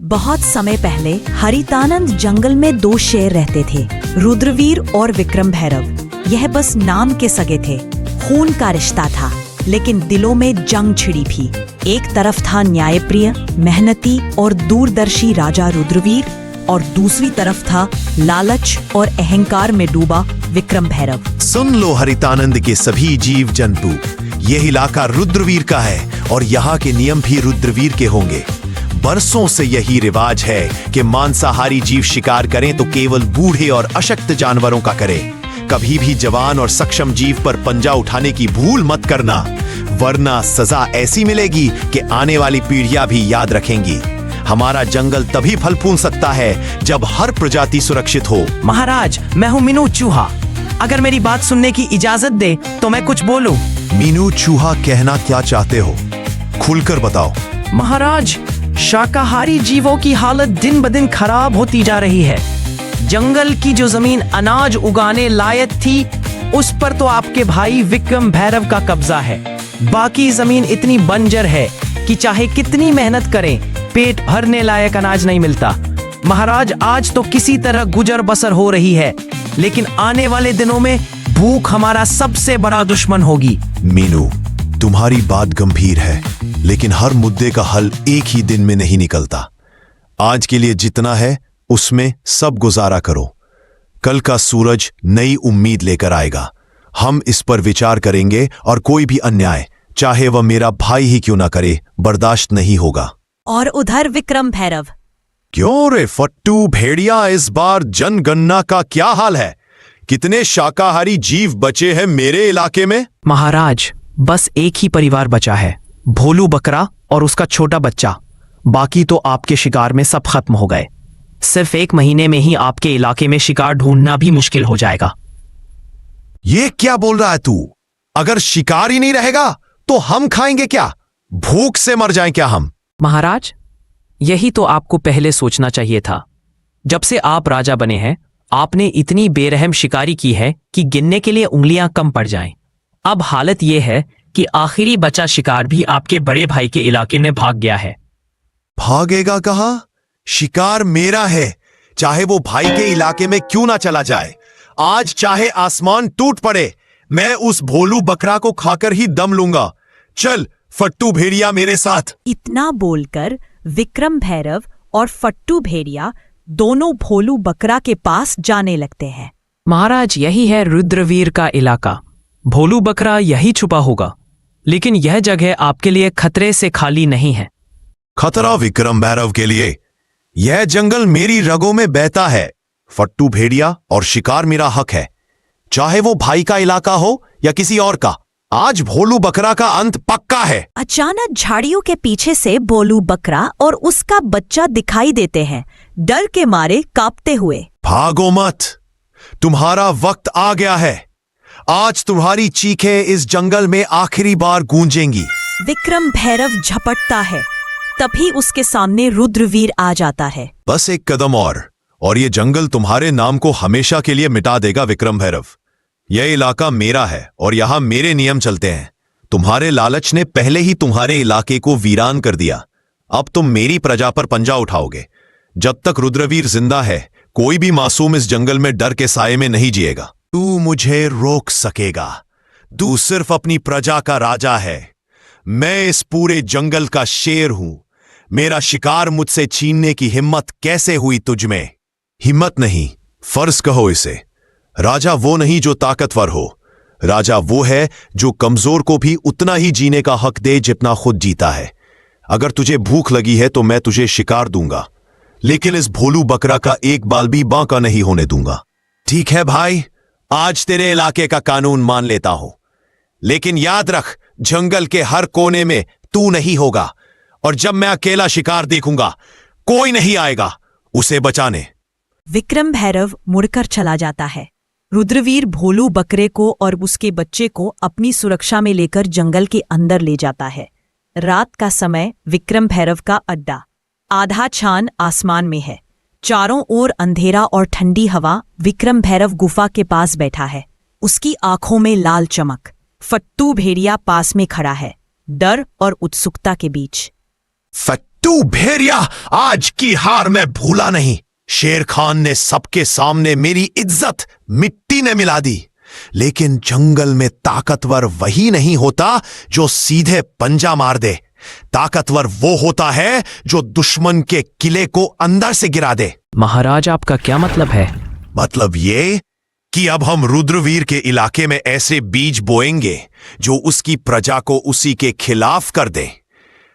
बहुत समय पहले हरितानंद जंगल में दो शेर रहते थे, रुद्रवीर और विक्रम भैरव। यह बस नाम के सगे थे, खून का रिश्ता था, लेकिन दिलों में जंग छिड़ी थी। एक तरफ था न्यायप्रिय, मेहनती और दूरदर्शी राजा रुद्रवीर, और दूसरी तरफ था लालच और अहंकार में डूबा विक्रम भैरव। सुन लो हरितानंद के सभी जीव जंतु, यह इलाका रुद्रवीर का है और यहाँ के नियम भी रुद्रवीर के होंगे। बरसों से यही रिवाज है कि मांसाहारी जीव शिकार करें तो केवल बूढ़े और अशक्त जानवरों का करें। कभी भी जवान और सक्षम जीव पर पंजा उठाने की भूल मत करना, वरना सजा ऐसी मिलेगी कि आने वाली पीढ़ियां भी याद रखेंगी। हमारा जंगल तभी फल फूल सकता है जब हर प्रजाति सुरक्षित हो। महाराज, मैं हूँ मीनू चूहा। अगर मेरी बात सुनने की इजाजत दे तो मैं कुछ बोलूं। मीनू चूहा कहना क्या चाहते हो, खुलकर बताओ। महाराज, शाकाहारी जीवों की हालत दिन ब दिन खराब होती जा रही है। जंगल की जो जमीन अनाज उगाने लायक थी, उस पर तो आपके भाई विक्रम भैरव का कब्जा है। बाकी जमीन इतनी बंजर है कि चाहे कितनी मेहनत करें, पेट भरने लायक अनाज नहीं मिलता। महाराज, आज तो किसी तरह गुजर बसर हो रही है, लेकिन आने वाले दिनों में भूख हमारा सबसे बड़ा दुश्मन होगी। मीनू, तुम्हारी बात गंभीर है, लेकिन हर मुद्दे का हल एक ही दिन में नहीं निकलता। आज के लिए जितना है उसमें सब गुजारा करो। कल का सूरज नई उम्मीद लेकर आएगा। हम इस पर विचार करेंगे और कोई भी अन्याय, चाहे वह मेरा भाई ही क्यों ना करे, बर्दाश्त नहीं होगा। और उधर विक्रम भैरव। क्यों रे फट्टू भेड़िया, इस बार जनगणना का क्या हाल है? कितने शाकाहारी जीव बचे हैं मेरे इलाके में? महाराज, बस एक ही परिवार बचा है, भोलू बकरा और उसका छोटा बच्चा। बाकी तो आपके शिकार में सब खत्म हो गए। सिर्फ 1 महीने में ही आपके इलाके में शिकार ढूंढना भी मुश्किल हो जाएगा। ये क्या बोल रहा है तू? अगर शिकार ही नहीं रहेगा तो हम खाएंगे क्या? भूख से मर जाएं क्या हम? महाराज, यही तो आपको पहले सोचना चाहिए था। जब से आप राजा बने हैं, आपने इतनी बेरहम शिकारी की है कि गिनने के लिए उंगलियां कम पड़ जाएं। अब हालत यह है कि आखिरी बचा शिकार भी आपके बड़े भाई के इलाके में भाग गया है। भागेगा कहाँ? शिकार मेरा है, चाहे वो भाई के इलाके में क्यों ना चला जाए। आज चाहे आसमान टूट पड़े, मैं उस भोलू बकरा को खाकर ही दम लूंगा। चल फट्टू भेड़िया मेरे साथ। इतना बोलकर विक्रम भैरव और फट्टू भेड़िया दोनों भोलू बकरा के पास जाने लगते हैं। महाराज, यही है रुद्रवीर का इलाका। भोलू बकरा यही छुपा होगा, लेकिन यह जगह आपके लिए खतरे से खाली नहीं है। खतरा विक्रम भैरव के लिए? यह जंगल मेरी रगों में बहता है। फट्टू भेड़िया और शिकार मेरा हक है, चाहे वो भाई का इलाका हो या किसी और का। आज भोलू बकरा का अंत पक्का है। अचानक झाड़ियों के पीछे से भोलू बकरा और उसका बच्चा दिखाई देते हैं, डर के मारे कांपते हुए। भागो मत, तुम्हारा वक्त आ गया है। आज तुम्हारी चीखें इस जंगल में आखिरी बार गूंजेंगी। विक्रम भैरव झपटता है, तभी उसके सामने रुद्रवीर आ जाता है। बस एक कदम और ये जंगल तुम्हारे नाम को हमेशा के लिए मिटा देगा विक्रम भैरव। यह इलाका मेरा है और यहां मेरे नियम चलते हैं। तुम्हारे लालच ने पहले ही तुम्हारे इलाके को वीरान कर दिया। अब तुम मेरी प्रजा पर पंजा उठाओगे। जब तक रुद्रवीर जिंदा है, कोई भी मासूम इस जंगल में डर के साये में नहीं जिएगा। तू मुझे रोक सकेगा? तू सिर्फ अपनी प्रजा का राजा है। मैं इस पूरे जंगल का शेर हूं। मेरा शिकार मुझसे छीनने की हिम्मत कैसे हुई तुझमें? हिम्मत नहीं, फर्ज कहो इसे। राजा वो नहीं जो ताकतवर हो, राजा वो है जो कमजोर को भी उतना ही जीने का हक दे जितना खुद जीता है। अगर तुझे भूख लगी है तो मैं तुझे शिकार दूंगा, लेकिन इस भोलू बकरा का एक बाल भी बांका नहीं होने दूंगा। ठीक है भाई, आज तेरे इलाके का कानून मान लेता हूं, लेकिन याद रख, जंगल के हर कोने में तू नहीं होगा, और जब मैं अकेला शिकार देखूंगा, कोई नहीं आएगा उसे बचाने। विक्रम भैरव मुड़कर चला जाता है। रुद्रवीर भोलू बकरे को और उसके बच्चे को अपनी सुरक्षा में लेकर जंगल के अंदर ले जाता है। रात का समय विक्रम भैरव का अड्डा। आधा चांद आसमान में है, चारों ओर अंधेरा और ठंडी हवा। विक्रम भैरव गुफा के पास बैठा है, उसकी आंखों में लाल चमक। फट्टू भेड़िया पास में खड़ा है, डर और उत्सुकता के बीच। फट्टू फट्टू भेड़िया, आज की हार मैं भूला नहीं। शेर खान ने सबके सामने मेरी इज्जत मिट्टी ने मिला दी। लेकिन जंगल में ताकतवर वही नहीं होता जो सीधे पंजा मार दे। ताकतवर वो होता है जो दुश्मन के किले को अंदर से गिरा दे। महाराज, आपका क्या मतलब है? मतलब ये कि अब हम रुद्रवीर के इलाके में ऐसे बीज बोएंगे जो उसकी प्रजा को उसी के खिलाफ कर दे।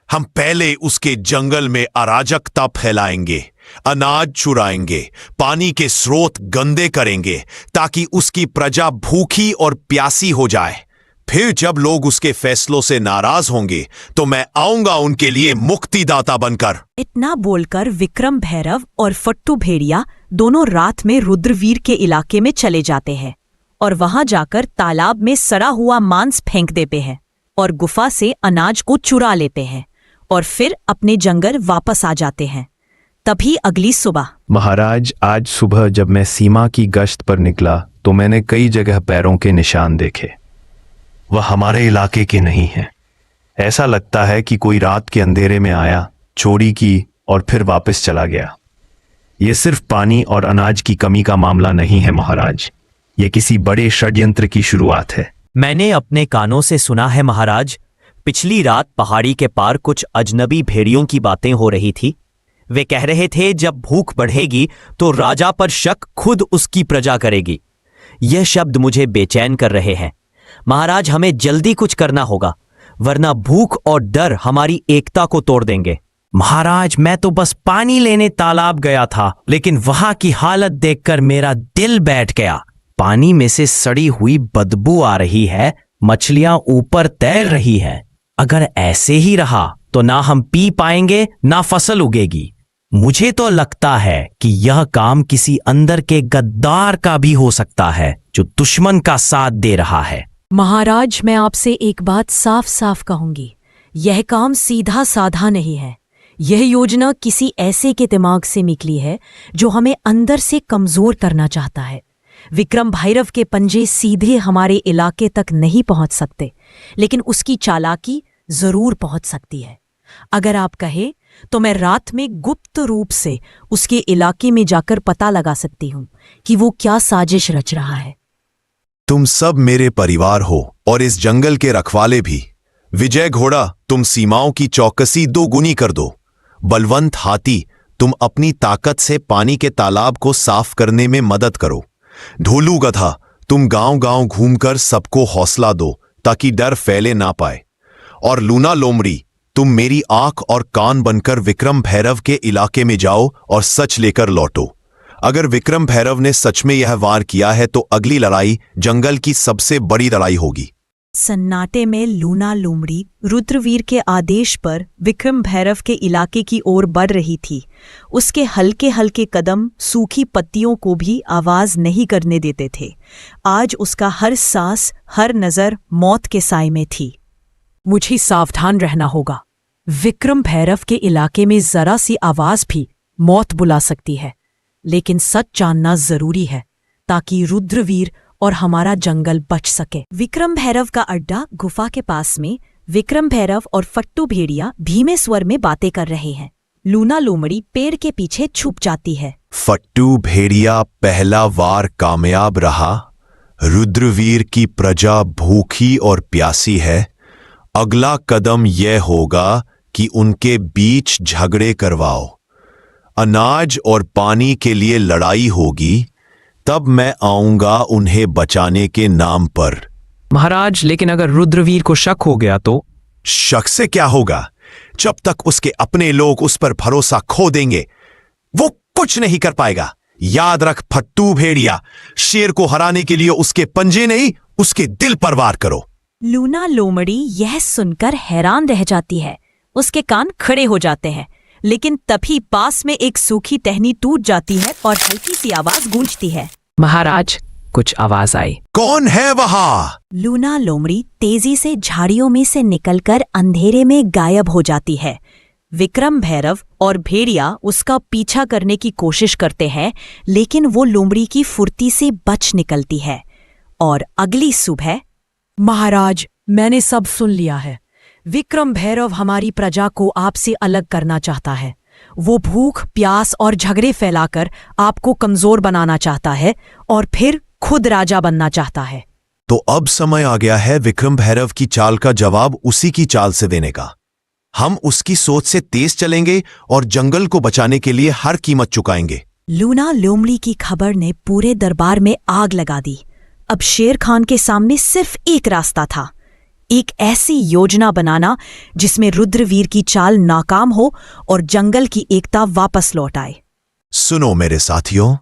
हम पहले उसके जंगल में अराजकता फैलाएंगे, अनाज चुराएंगे, पानी के स्रोत गंदे करेंगे ताकि उसकी प्रजा भूखी और प्यासी हो जाए। फिर जब लोग उसके फैसलों से नाराज होंगे तो मैं आऊंगा उनके लिए मुक्तिदाता बनकर। इतना बोलकर विक्रम भैरव और फट्टू भेड़िया दोनों रात में रुद्रवीर के इलाके में चले जाते हैं और वहां जाकर तालाब में सड़ा हुआ मांस फेंक देते हैं और गुफा से अनाज को चुरा लेते हैं और फिर अपने जंगल वापस आ जाते हैं। तभी अगली सुबह। महाराज, आज सुबह जब मैं सीमा की गश्त पर निकला तो मैंने कई जगह पैरों के निशान देखे। वह हमारे इलाके के नहीं हैं। ऐसा लगता है कि कोई रात के अंधेरे में आया, चोरी की और फिर वापस चला गया। यह सिर्फ पानी और अनाज की कमी का मामला नहीं है महाराज, यह किसी बड़े षड्यंत्र की शुरुआत है। मैंने अपने कानों से सुना है महाराज, पिछली रात पहाड़ी के पार कुछ अजनबी भेड़ियों की बातें हो रही थी। वे कह रहे थे जब भूख बढ़ेगी तो राजा पर शक खुद उसकी प्रजा करेगी। यह शब्द मुझे बेचैन कर रहे हैं। महाराज, हमें जल्दी कुछ करना होगा, वरना भूख और डर हमारी एकता को तोड़ देंगे। महाराज, मैं तो बस पानी लेने तालाब गया था, लेकिन वहां की हालत देखकर मेरा दिल बैठ गया। पानी में से सड़ी हुई बदबू आ रही है, मछलियां ऊपर तैर रही हैं। अगर ऐसे ही रहा तो ना हम पी पाएंगे ना फसल उगेगी। मुझे तो लगता है कि यह काम किसी अंदर के गद्दार का भी हो सकता है जो दुश्मन का साथ दे रहा है। महाराज, मैं आपसे एक बात साफ साफ कहूंगी, यह काम सीधा साधा नहीं है। यह योजना किसी ऐसे के दिमाग से निकली है जो हमें अंदर से कमजोर करना चाहता है। विक्रम भैरव के पंजे सीधे हमारे इलाके तक नहीं पहुंच सकते, लेकिन उसकी चालाकी जरूर पहुंच सकती है। अगर आप कहे तो मैं रात में गुप्त रूप से उसके इलाके में जाकर पता लगा सकती हूं कि वो क्या साजिश रच रहा है। तुम सब मेरे परिवार हो और इस जंगल के रखवाले भी। विजय घोड़ा, तुम सीमाओं की चौकसी दोगुनी कर दो। बलवंत हाथी, तुम अपनी ताकत से पानी के तालाब को साफ करने में मदद करो। ढोलू गधा, तुम गांव-गांव घूमकर सबको हौसला दो ताकि डर फैले ना पाए। और लूना लोमड़ी, तुम मेरी आंख और कान बनकर विक्रम भैरव के इलाके में जाओ और सच लेकर लौटो। अगर विक्रम भैरव ने सच में यह वार किया है तो अगली लड़ाई जंगल की सबसे बड़ी लड़ाई होगी। सन्नाटे में लूना लोमड़ी रुद्रवीर के आदेश पर विक्रम भैरव के इलाके की ओर बढ़ रही थी। उसके हल्के हल्के कदम सूखी पत्तियों को भी आवाज नहीं करने देते थे। आज उसका हर सांस, हर नजर मौत के साए में थी। मुझे सावधान रहना होगा। विक्रम भैरव के इलाके में जरा सी आवाज भी मौत बुला सकती है, लेकिन सच जानना जरूरी है ताकि रुद्रवीर और हमारा जंगल बच सके। विक्रम भैरव का अड्डा गुफा के पास में विक्रम भैरव और फट्टू भेड़िया धीमे स्वर में बातें कर रहे हैं। लूना लोमड़ी पेड़ के पीछे छुप जाती है। फट्टू भेड़िया, पहला वार कामयाब रहा। रुद्रवीर की प्रजा भूखी और प्यासी है। अगला कदम यह होगा कि उनके बीच झगड़े करवाओ। अनाज और पानी के लिए लड़ाई होगी, तब मैं आऊंगा उन्हें बचाने के नाम पर। महाराज, लेकिन अगर रुद्रवीर को शक हो गया तो? शक से क्या होगा? जब तक उसके अपने लोग उस पर भरोसा खो देंगे वो कुछ नहीं कर पाएगा। याद रख फट्टू भेड़िया, शेर को हराने के लिए उसके पंजे नहीं, उसके दिल पर वार करो। लूना लोमड़ी यह सुनकर हैरान रह जाती है। उसके कान खड़े हो जाते हैं, लेकिन तभी पास में एक सूखी टहनी टूट जाती है और हल्की सी आवाज गूंजती है। महाराज, कुछ आवाज आई। कौन है वहां? लूना लोमड़ी तेजी से झाड़ियों में से निकलकर अंधेरे में गायब हो जाती है। विक्रम भैरव और भेड़िया उसका पीछा करने की कोशिश करते हैं, लेकिन वो लोमड़ी की फुर्ती से बच निकलती है। और अगली सुबह। महाराज, मैंने सब सुन लिया है। विक्रम भैरव हमारी प्रजा को आपसे अलग करना चाहता है। वो भूख, प्यास और झगड़े फैलाकर आपको कमजोर बनाना चाहता है और फिर खुद राजा बनना चाहता है। तो अब समय आ गया है विक्रम भैरव की चाल का जवाब उसी की चाल से देने का। हम उसकी सोच से तेज चलेंगे और जंगल को बचाने के लिए हर कीमत चुकाएंगे। लूना लोमड़ी की खबर ने पूरे दरबार में आग लगा दी। अब शेर खान के सामने सिर्फ एक रास्ता था, एक ऐसी योजना बनाना जिसमें रुद्रवीर की चाल नाकाम हो और जंगल की एकता वापस लौट आए। सुनो मेरे साथियों,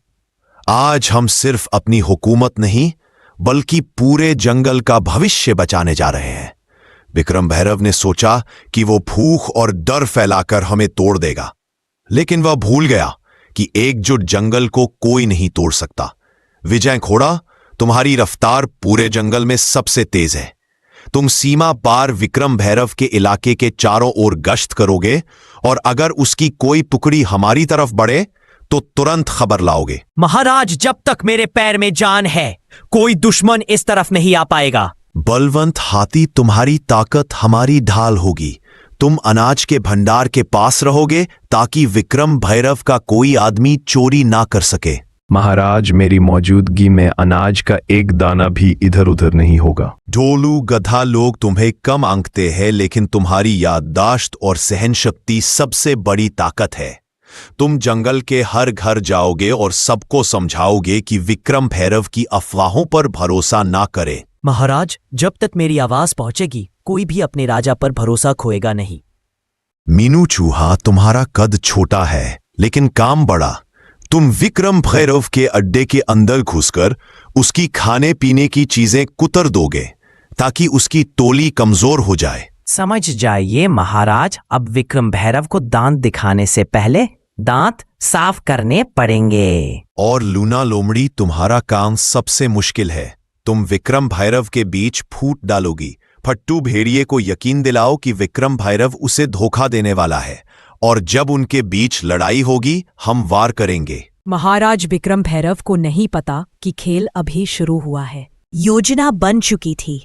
आज हम सिर्फ अपनी हुकूमत नहीं बल्कि पूरे जंगल का भविष्य बचाने जा रहे हैं। विक्रम भैरव ने सोचा कि वो भूख और डर फैलाकर हमें तोड़ देगा, लेकिन वह भूल गया कि एकजुट जंगल को कोई नहीं तोड़ सकता। विजय घोड़ा, तुम्हारी रफ्तार पूरे जंगल में सबसे तेज है। तुम सीमा पार विक्रम भैरव के इलाके के चारों ओर गश्त करोगे और अगर उसकी कोई टुकड़ी हमारी तरफ बढ़े तो तुरंत खबर लाओगे। महाराज, जब तक मेरे पैर में जान है कोई दुश्मन इस तरफ नहीं आ पाएगा। बलवंत हाथी, तुम्हारी ताकत हमारी ढाल होगी। तुम अनाज के भंडार के पास रहोगे ताकि विक्रम भैरव का कोई आदमी चोरी ना कर सके। महाराज, मेरी मौजूदगी में अनाज का एक दाना भी इधर उधर नहीं होगा। ढोलू गधा लोग तुम्हें कम आंकते हैं, लेकिन तुम्हारी याददाश्त और सहन शक्ति सबसे बड़ी ताकत है। तुम जंगल के हर घर जाओगे और सबको समझाओगे कि विक्रम भैरव की अफवाहों पर भरोसा ना करे। महाराज, जब तक मेरी आवाज पहुंचेगी कोई भी अपने राजा पर भरोसा खोएगा नहीं। मीनू चूहा, तुम्हारा कद छोटा है लेकिन काम बड़ा। तुम विक्रम भैरव के अड्डे के अंदर घुसकर उसकी खाने पीने की चीजें कुतर दोगे ताकि उसकी टोली कमजोर हो जाए। समझ जाइए महाराज, अब विक्रम भैरव को दांत दिखाने से पहले दांत साफ करने पड़ेंगे। और लूना लोमड़ी, तुम्हारा काम सबसे मुश्किल है। तुम विक्रम भैरव के बीच फूट डालोगी। फट्टू भेड़िए को यकीन दिलाओ कि विक्रम भैरव उसे धोखा देने वाला है और जब उनके बीच लड़ाई होगी हम वार करेंगे। महाराज, विक्रम भैरव को नहीं पता कि खेल अभी शुरू हुआ है। योजना बन चुकी थी।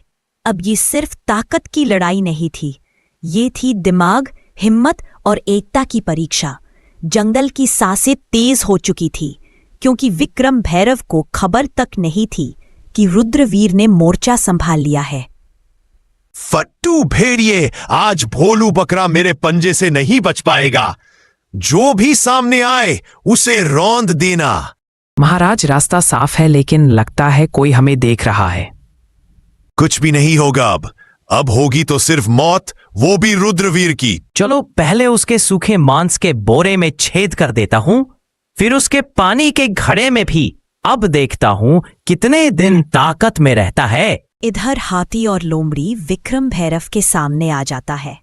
अब ये सिर्फ ताकत की लड़ाई नहीं थी, ये थी दिमाग, हिम्मत और एकता की परीक्षा। जंगल की सांसें तेज हो चुकी थी क्योंकि विक्रम भैरव को खबर तक नहीं थी कि रुद्रवीर ने मोर्चा संभाल लिया है। फट्टू भेड़िए, आज भोलू बकरा मेरे पंजे से नहीं बच पाएगा। जो भी सामने आए उसे रौंद देना। महाराज, रास्ता साफ है लेकिन लगता है कोई हमें देख रहा है। कुछ भी नहीं होगा। अब होगी तो सिर्फ मौत, वो भी रुद्रवीर की। चलो पहले उसके सूखे मांस के बोरे में छेद कर देता हूं, फिर उसके पानी के घड़े में भी। अब देखता हूं कितने दिन ताकत में रहता है। इधर हाथी और लोमड़ी विक्रम भैरव के सामने आ जाता है।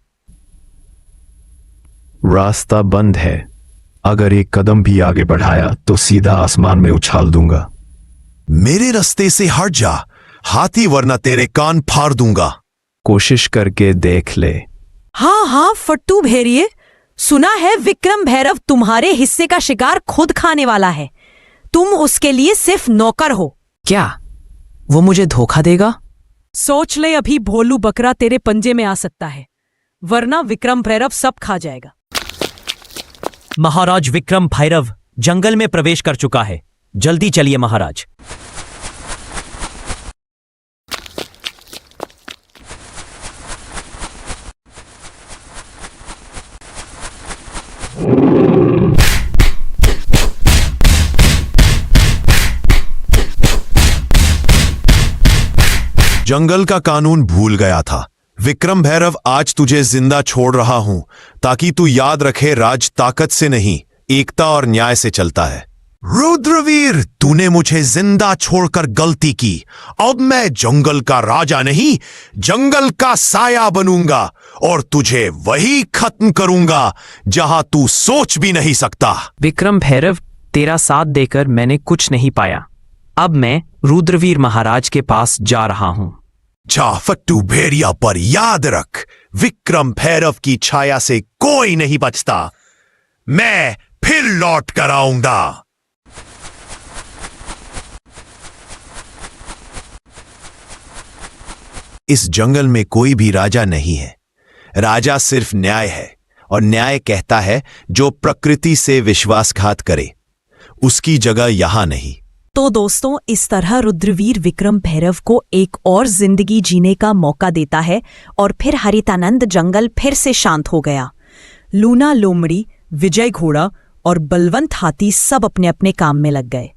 रास्ता बंद है। अगर एक कदम भी आगे बढ़ाया तो सीधा आसमान में उछाल दूंगा। मेरे रास्ते से हट जा हाथी, वरना तेरे कान फाड़ दूंगा। कोशिश करके देख ले। हाँ हाँ फट्टू भेड़िए, सुना है विक्रम भैरव तुम्हारे हिस्से का शिकार खुद खाने वाला है। तुम उसके लिए सिर्फ नौकर हो। क्या वो मुझे धोखा देगा? सोच ले, अभी भोलू बकरा तेरे पंजे में आ सकता है, वरना विक्रम भैरव सब खा जाएगा। महाराज, विक्रम भैरव जंगल में प्रवेश कर चुका है। जल्दी चलिए महाराज। जंगल का कानून भूल गया था। विक्रम भैरव, आज तुझे जिंदा छोड़ रहा हूं ताकि तू याद रखे राज ताकत से नहीं, एकता और न्याय से चलता है। रुद्रवीर, तूने मुझे जिंदा छोड़कर गलती की। अब मैं जंगल का राजा नहीं, जंगल का साया बनूंगा और तुझे वही खत्म करूंगा जहां तू सोच भी नहीं सकता। विक्रम भैरव, तेरा साथ देकर मैंने कुछ नहीं पाया। अब मैं रुद्रवीर महाराज के पास जा रहा हूं। जा फट्टू भेड़िया, पर याद रख विक्रम भैरव की छाया से कोई नहीं बचता। मैं फिर लौट कर आऊंगा। इस जंगल में कोई भी राजा नहीं है, राजा सिर्फ न्याय है, और न्याय कहता है जो प्रकृति से विश्वासघात करे उसकी जगह यहां नहीं। तो दोस्तों, इस तरह रुद्रवीर विक्रम भैरव को एक और जिंदगी जीने का मौका देता है और फिर हरितानंद जंगल फिर से शांत हो गया। लूना लोमड़ी, विजय घोड़ा और बलवंत हाथी सब अपने अपने काम में लग गए।